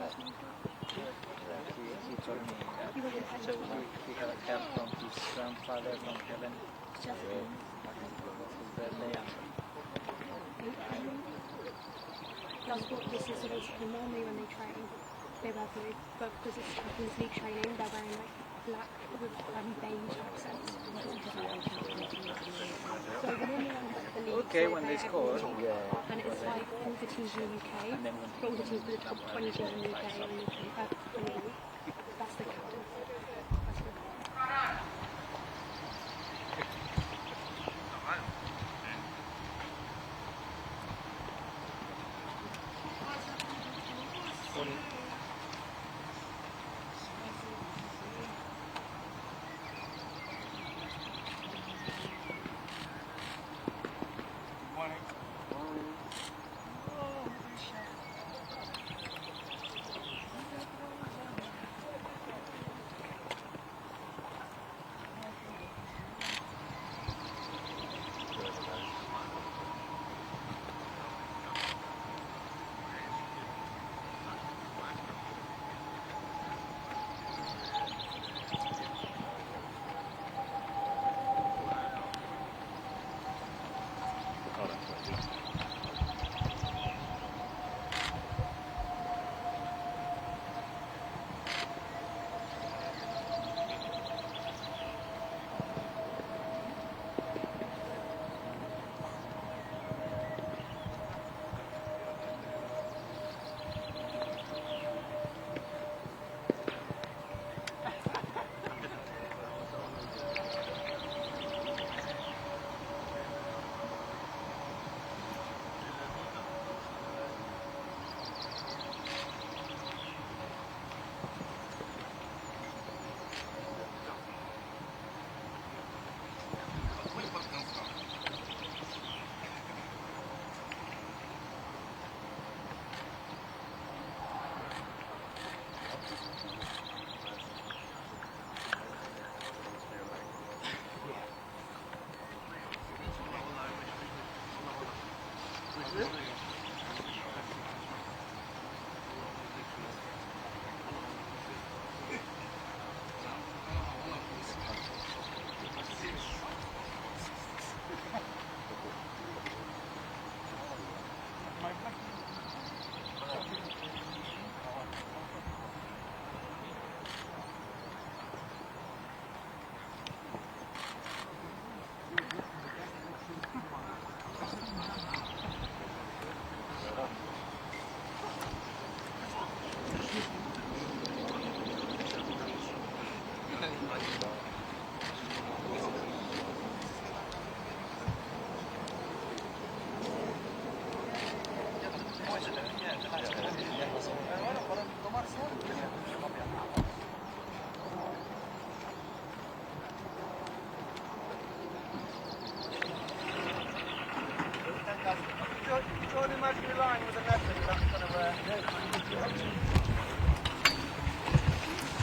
He told me that. So he had help from his grandfather, from heaven. His birthday. That's what this is. So basically, normally when they train, they wear blue, but because it's Champions League training, they're wearing like black with beige accents. So the normally on the league, Okay, when they score, and it's like all the teams in the UK, all the teams, the top 20 teams in the UK and the Premier League. That's the captain. That's the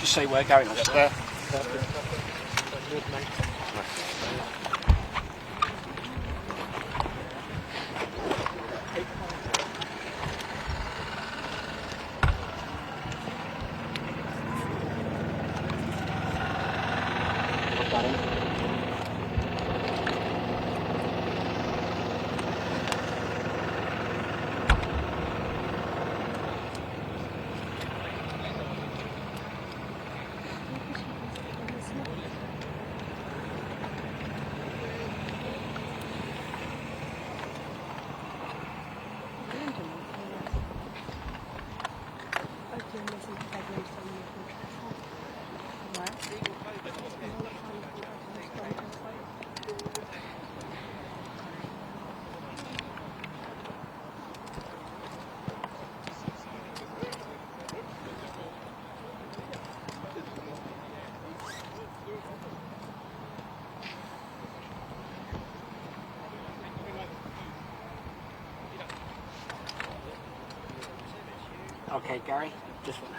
Just say where going was there. Okay, Gary, just one.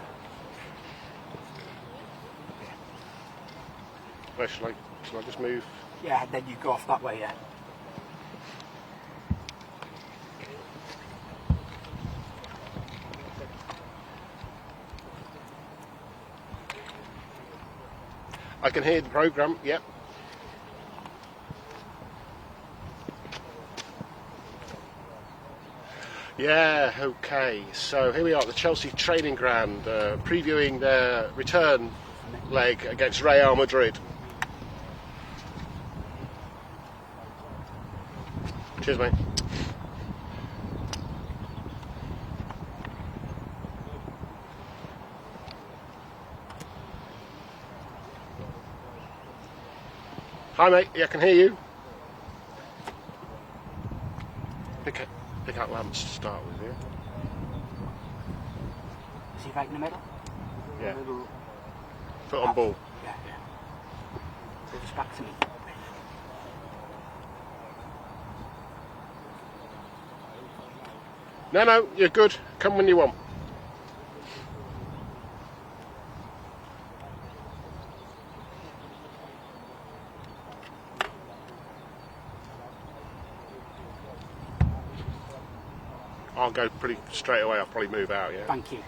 Where shall I just move? Yeah, then you go off that way, yeah. I can hear the programme, yep. Yeah, okay. So here we are at the Chelsea training ground, previewing their return leg against Real Madrid. Cheers, mate. Hi, mate. Yeah, I can hear you. Pick out lamps to start with, yeah? Is he right in the middle? Yeah. Foot on ball. Yeah. Give us back to me. No, you're good. Come when you want. I'll go pretty straight away. I'll probably move out, yeah? Thank you.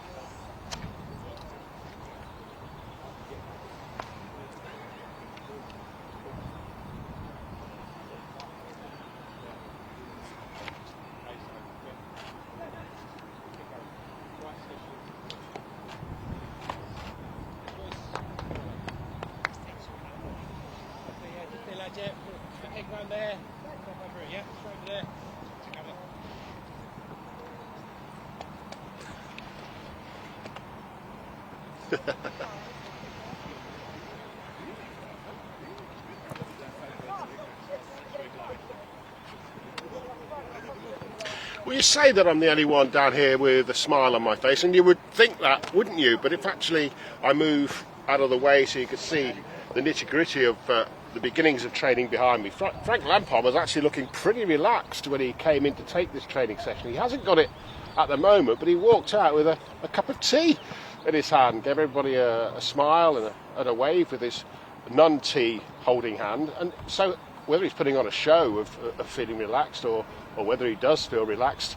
Well, you say that I'm the only one down here with a smile on my face, and you would think that, wouldn't you? But if actually I move out of the way so you can see the nitty-gritty of the beginnings of training behind me, Frank Lampard was actually looking pretty relaxed when he came in to take this training session. He hasn't got it at the moment, but he walked out with a cup of tea in his hand, gave everybody a smile and a wave with his non-tea holding hand. And so whether he's putting on a show of feeling relaxed or whether he does feel relaxed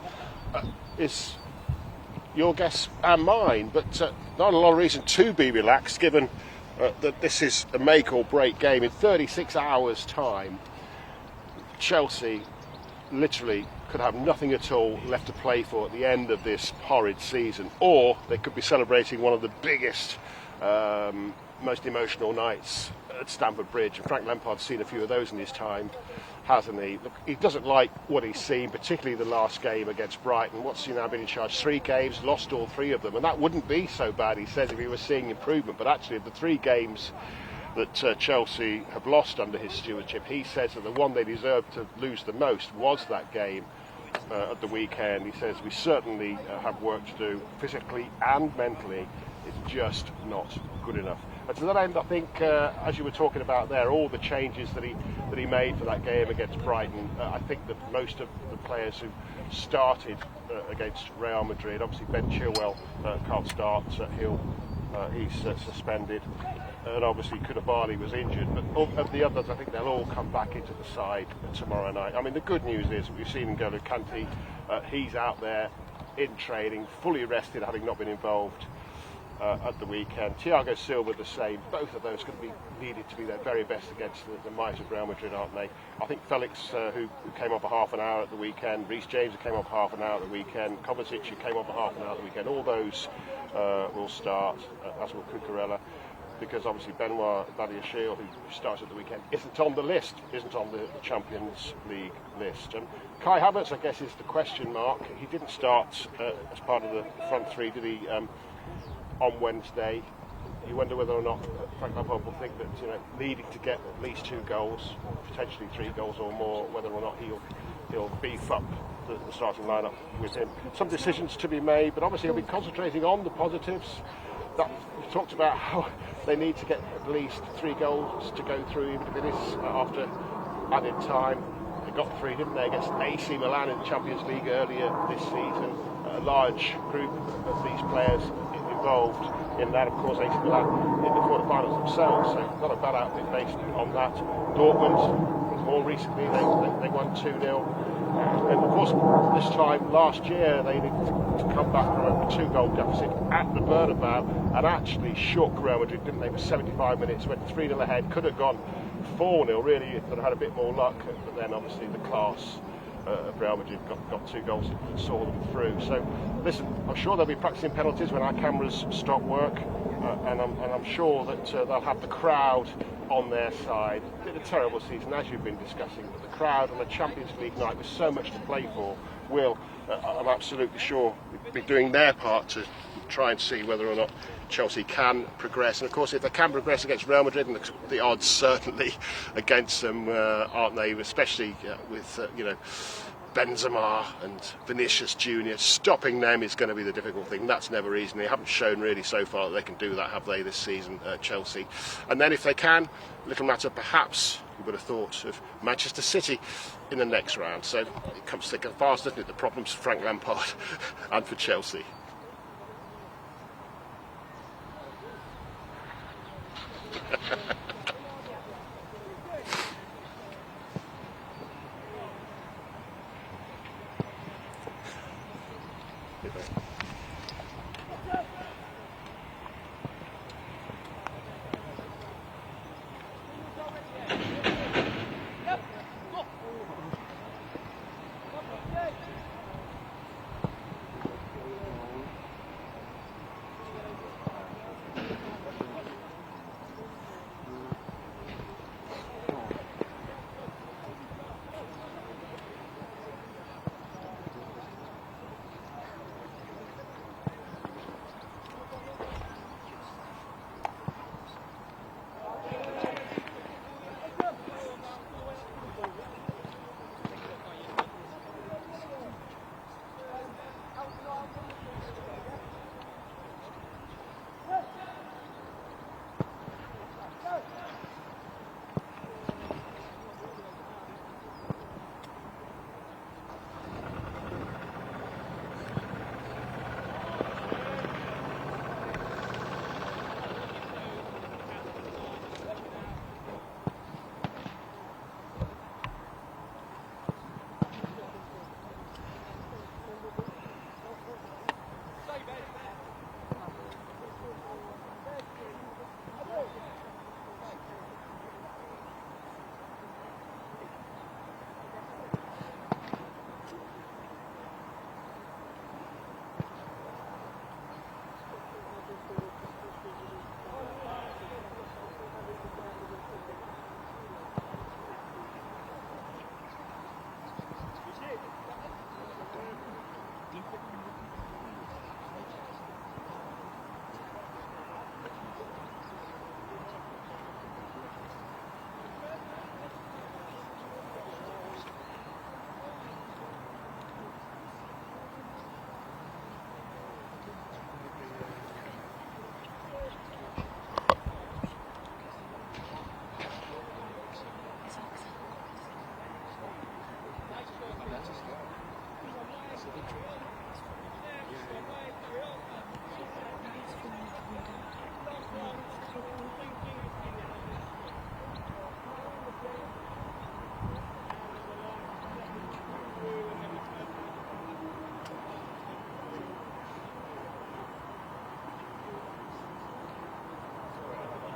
is your guess and mine, but not a lot of reason to be relaxed given that this is a make or break game. In 36 hours time, Chelsea literally could have nothing at all left to play for at the end of this horrid season, or they could be celebrating one of the biggest, most emotional nights at Stamford Bridge. And Frank Lampard's seen a few of those in his time, hasn't he? Look, he doesn't like what he's seen, particularly the last game against Brighton. What's he now been in charge? 3 games, lost all 3 of them, and that wouldn't be so bad, he says, if he was seeing improvement. But actually, of the 3 games that Chelsea have lost under his stewardship, he says that the one they deserved to lose the most was that game at the weekend. He says we certainly have work to do physically and mentally. It's just not good enough. And to that end, I think, as you were talking about there, all the changes that he made for that game against Brighton, I think that most of the players who started against Real Madrid, obviously Ben Chilwell can't start, he's suspended, and obviously Koulibaly was injured, but of the others, I think they'll all come back into the side tomorrow night. I mean, the good news is we've seen N'Golo Kante, he's out there in training, fully rested, having not been involved at the weekend. Thiago Silva the same. Both of those going to be needed to be their very best against the might of Real Madrid, aren't they? I think Felix, who came off a half an hour at the weekend, Reece James, who came off half an hour at the weekend, Kovacic, who came off a half an hour at the weekend, all those will start, as will Cucurella, because obviously Benoit Badiashile, who starts at the weekend, isn't on the list, isn't on the Champions League list. And Kai Havertz, I guess, is the question mark. He didn't start as part of the front 3, did he, on Wednesday? You wonder whether or not Frank Lampard will think that, needing to get at least 2 goals, potentially 3 goals or more, whether or not he'll beef up the starting lineup with him. Some decisions to be made, but obviously he'll be concentrating on the positives. We've talked about how they need to get at least 3 goals to go through, even if it is after added time. They got 3, didn't they, against AC Milan in the Champions League earlier this season. A large group of these players involved in that, of course, AC Milan in the quarterfinals themselves, so not a bad outfit based on that. Dortmund, more recently, they won 2-0 And of course, this time last year they needed to come back from a 2-goal deficit at the Bernabeu and actually shook Real Madrid, didn't they? For 75 minutes, went 3-0 ahead, could have gone 4-0 really if they'd had a bit more luck, but then obviously the class of Real Madrid got 2 goals that saw them through. So listen, I'm sure they'll be practicing penalties when our cameras stop work, and I'm sure that they'll have the crowd on their side. It's been a terrible season, as you've been discussing, but the crowd on a Champions League night with so much to play for will, I'm absolutely sure, be doing their part to try and see whether or not Chelsea can progress. And of course, if they can progress against Real Madrid, and the odds certainly against them, aren't they? Especially with Benzema and Vinicius Junior, stopping them is going to be the difficult thing. That's never easy. They haven't shown really so far that they can do that, have they, this season, Chelsea? And then if they can, little matter perhaps, you would have thought, of Manchester City in the next round. So it comes thick and fast, doesn't it? The problems for Frank Lampard and for Chelsea.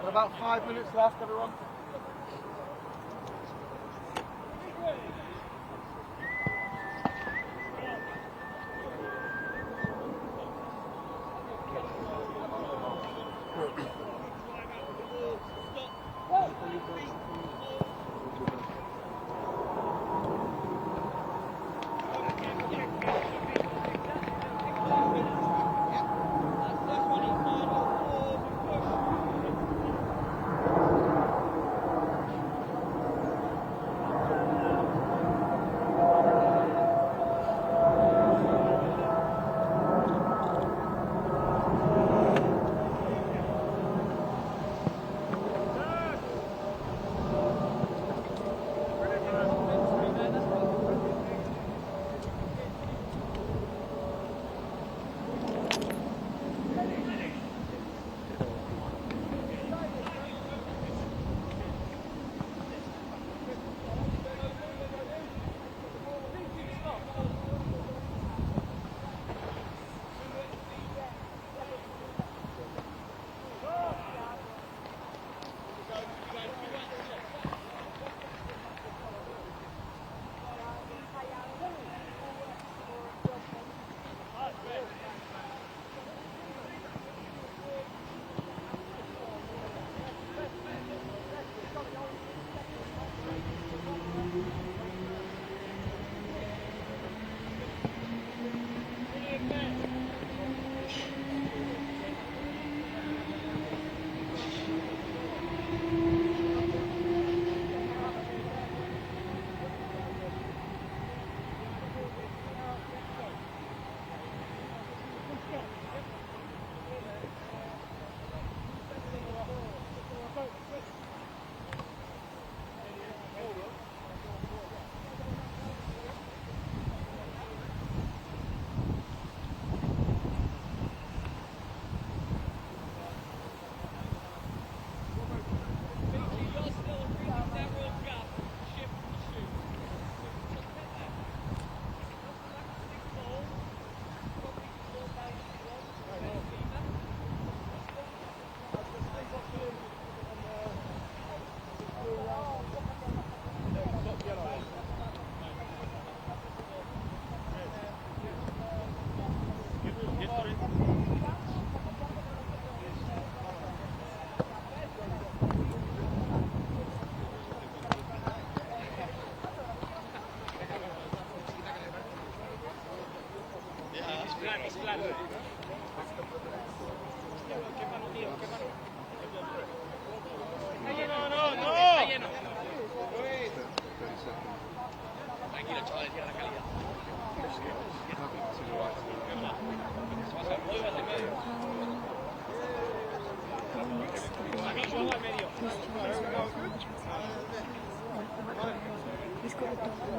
About 5 minutes left, everyone.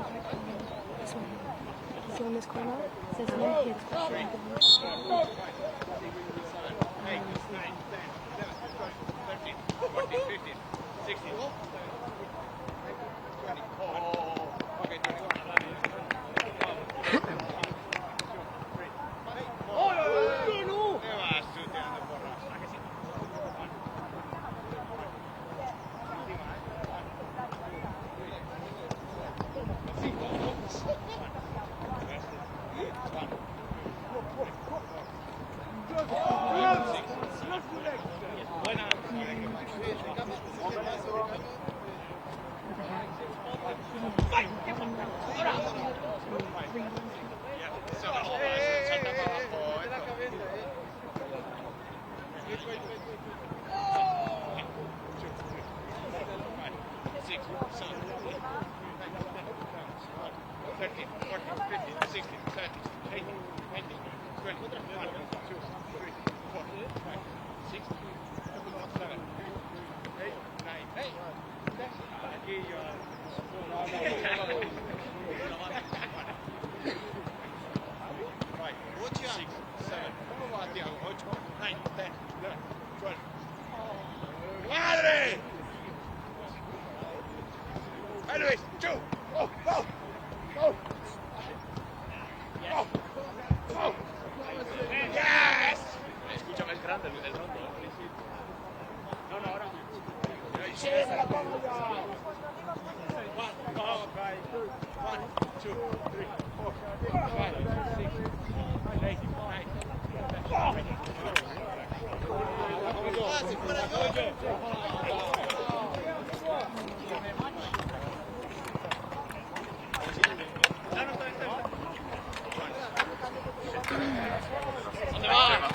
this one. He's on this corner. It says no here.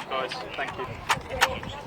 Guys, thank you.